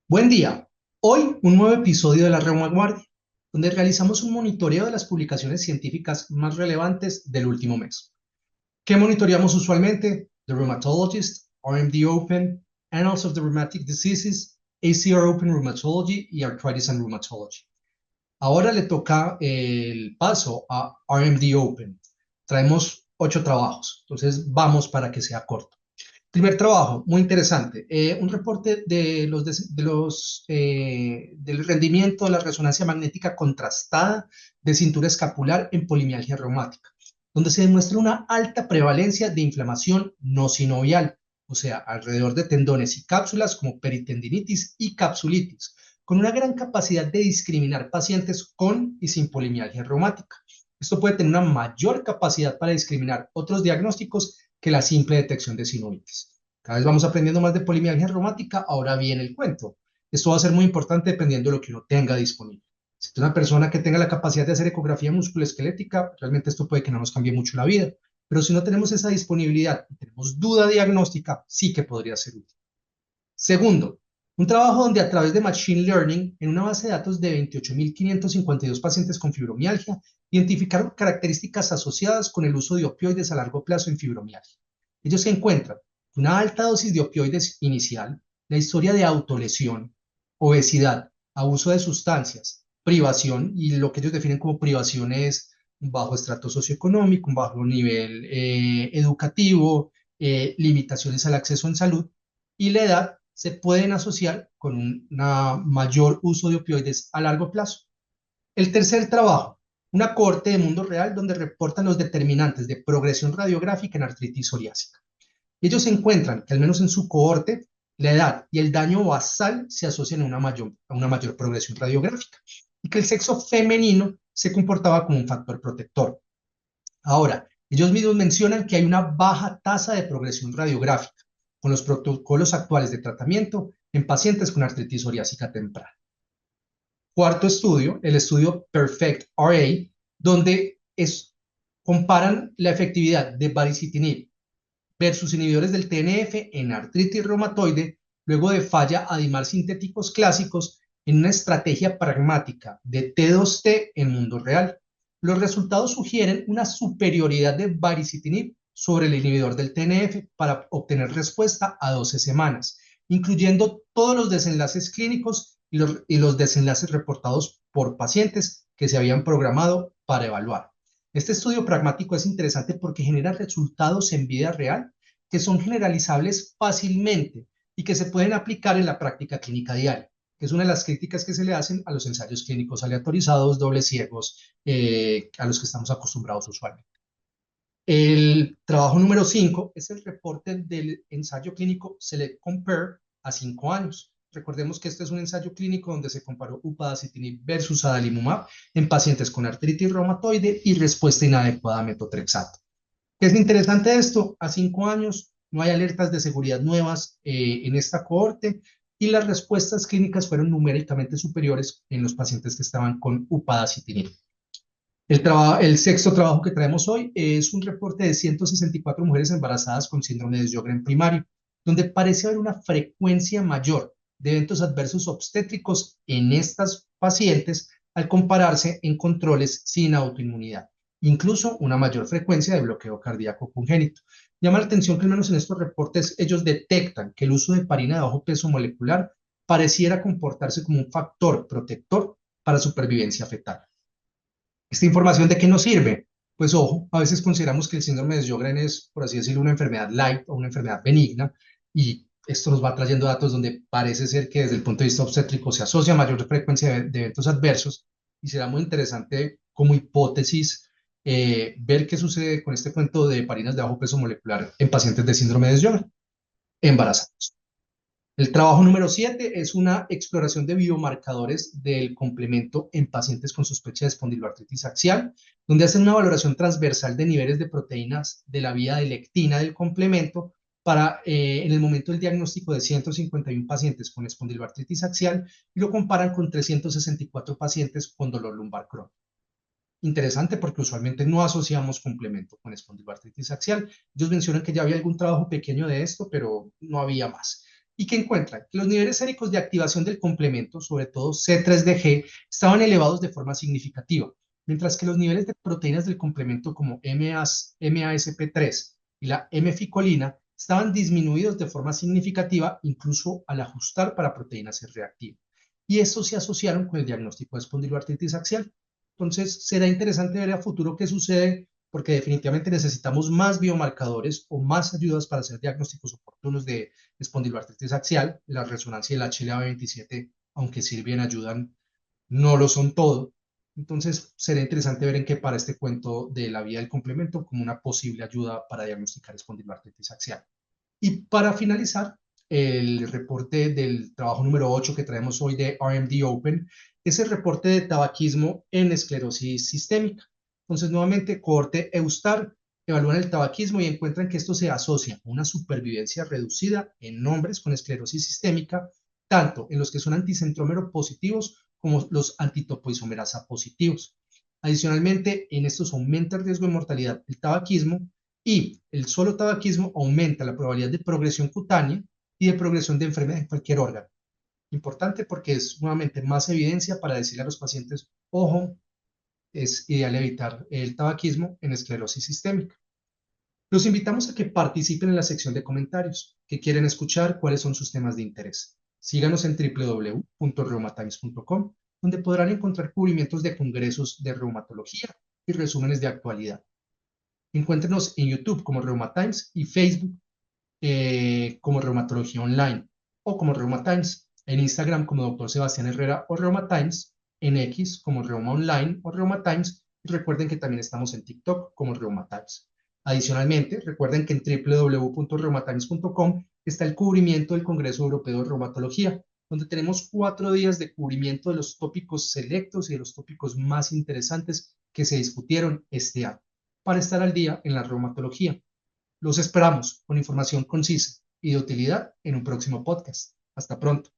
Buen día. Hoy un nuevo episodio de la Reumaguardia, donde realizamos un monitoreo de las publicaciones científicas más relevantes del último mes. ¿Qué monitoreamos usualmente? The Rheumatologist, RMD Open, Annals of the Rheumatic Diseases, ACR Open Rheumatology y Arthritis and Rheumatology. Ahora le toca el paso a RMD Open. Traemos 8 trabajos, entonces vamos para que sea corto. Primer trabajo, muy interesante, un reporte del rendimiento de la resonancia magnética contrastada de cintura escapular en polimialgia reumática, donde se demuestra una alta prevalencia de inflamación no sinovial, o sea, alrededor de tendones y cápsulas como peritendinitis y capsulitis, con una gran capacidad de discriminar pacientes con y sin polimialgia reumática. Esto puede tener una mayor capacidad para discriminar otros diagnósticos que la simple detección de sinovitis. Cada vez vamos aprendiendo más de polimialgia reumática, ahora viene el cuento. Esto va a ser muy importante dependiendo de lo que uno tenga disponible. Si es una persona que tenga la capacidad de hacer ecografía musculoesquelética, realmente esto puede que no nos cambie mucho la vida. Pero si no tenemos esa disponibilidad y tenemos duda diagnóstica, sí que podría ser útil. Segundo, un trabajo donde a través de Machine Learning, en una base de datos de 28.552 pacientes con fibromialgia, identificaron características asociadas con el uso de opioides a largo plazo en fibromialgia. Ellos se encuentran una alta dosis de opioides inicial, la historia de autolesión, obesidad, abuso de sustancias, privación, y lo que ellos definen como privación es un bajo estrato socioeconómico, un bajo nivel educativo, limitaciones al acceso en salud, y la edad se pueden asociar con un mayor uso de opioides a largo plazo. El tercer trabajo, una cohorte de mundo real donde reportan los determinantes de progresión radiográfica en artritis psoriásica. Ellos encuentran que al menos en su cohorte, la edad y el daño basal se asocian a una mayor progresión radiográfica y que el sexo femenino se comportaba como un factor protector. Ahora, ellos mismos mencionan que hay una baja tasa de progresión radiográfica con los protocolos actuales de tratamiento en pacientes con artritis psoriásica temprana. Cuarto estudio, el estudio PERFECT-RA, donde comparan la efectividad de baricitinib versus inhibidores del TNF en artritis reumatoide luego de falla adimar sintéticos clásicos en una estrategia pragmática de T2T en mundo real. Los resultados sugieren una superioridad de baricitinib sobre el inhibidor del TNF para obtener respuesta a 12 semanas, incluyendo todos los desenlaces clínicos y los desenlaces reportados por pacientes que se habían programado para evaluar. Este estudio pragmático es interesante porque genera resultados en vida real que son generalizables fácilmente y que se pueden aplicar en la práctica clínica diaria, que es una de las críticas que se le hacen a los ensayos clínicos aleatorizados, dobles ciegos, a los que estamos acostumbrados usualmente. El trabajo número 5 es el reporte del ensayo clínico Select Compare a 5 años. Recordemos que este es un ensayo clínico donde se comparó upadacitinib versus adalimumab en pacientes con artritis reumatoide y respuesta inadecuada a metotrexato. ¿Qué es interesante de esto? A 5 años no hay alertas de seguridad nuevas en esta cohorte y las respuestas clínicas fueron numéricamente superiores en los pacientes que estaban con upadacitinib. El sexto trabajo que traemos hoy es un reporte de 164 mujeres embarazadas con síndrome de Sjögren primario, donde parece haber una frecuencia mayor de eventos adversos obstétricos en estas pacientes al compararse en controles sin autoinmunidad, incluso una mayor frecuencia de bloqueo cardíaco congénito. Llama la atención que al menos en estos reportes ellos detectan que el uso de heparina de bajo peso molecular pareciera comportarse como un factor protector para supervivencia fetal. ¿Esta información de qué nos sirve? Pues ojo, a veces consideramos que el síndrome de Sjögren es, por así decirlo, una enfermedad light o una enfermedad benigna, y esto nos va trayendo datos donde parece ser que desde el punto de vista obstétrico se asocia a mayor frecuencia de eventos adversos, y será muy interesante como hipótesis ver qué sucede con este cuento de heparinas de bajo peso molecular en pacientes de síndrome de Sjögren embarazados. El trabajo número 7 es una exploración de biomarcadores del complemento en pacientes con sospecha de espondiloartritis axial, donde hacen una valoración transversal de niveles de proteínas de la vía de lectina del complemento para, en el momento del diagnóstico de 151 pacientes con espondiloartritis axial, y lo comparan con 364 pacientes con dolor lumbar crónico. interesante porque usualmente no asociamos complemento con espondiloartritis axial. Ellos mencionan que ya había algún trabajo pequeño de esto, pero no había más. ¿Y qué encuentran? Que los niveles séricos de activación del complemento, sobre todo C3DG, estaban elevados de forma significativa, mientras que los niveles de proteínas del complemento como MASP3 y la M-ficolina estaban disminuidos de forma significativa, incluso al ajustar para proteína C reactiva. Y estos se asociaron con el diagnóstico de espondiloartritis axial. Entonces, será interesante ver a futuro qué sucede, porque definitivamente necesitamos más biomarcadores o más ayudas para hacer diagnósticos oportunos de espondiloartritis axial. La resonancia y el HLA-27, aunque sirven, ayudan, no lo son todo. Entonces, será interesante ver en qué para este cuento de la vía del complemento como una posible ayuda para diagnosticar espondiloartritis axial. Y para finalizar, el reporte del trabajo número 8 que traemos hoy de RMD Open es el reporte de tabaquismo en esclerosis sistémica. Entonces, nuevamente, cohorte EUSTAR evalúan el tabaquismo y encuentran que esto se asocia a una supervivencia reducida en hombres con esclerosis sistémica, tanto en los que son anticentrómero positivos como los antitopoisomerasa positivos. Adicionalmente, en estos aumenta el riesgo de mortalidad del tabaquismo y el solo tabaquismo aumenta la probabilidad de progresión cutánea y de progresión de enfermedad en cualquier órgano. Importante porque es nuevamente más evidencia para decirle a los pacientes, ojo, es ideal evitar el tabaquismo en esclerosis sistémica. Los invitamos a que participen en la sección de comentarios, que quieren escuchar, cuáles son sus temas de interés. Síganos en www.reumatimes.com, donde podrán encontrar cubrimientos de congresos de reumatología y resúmenes de actualidad. Encuéntrenos en YouTube como Reumatimes y Facebook como Reumatología Online o como Reumatimes, en Instagram como Dr. Sebastián Herrera o Reumatimes, en X como Reuma Online o Reumatimes, y recuerden que también estamos en TikTok como Reumatimes. Adicionalmente, recuerden que en www.reumatimes.com está el cubrimiento del Congreso Europeo de Reumatología, donde tenemos 4 días de cubrimiento de los tópicos selectos y de los tópicos más interesantes que se discutieron este año, para estar al día en la reumatología. Los esperamos con información concisa y de utilidad en un próximo podcast. Hasta pronto.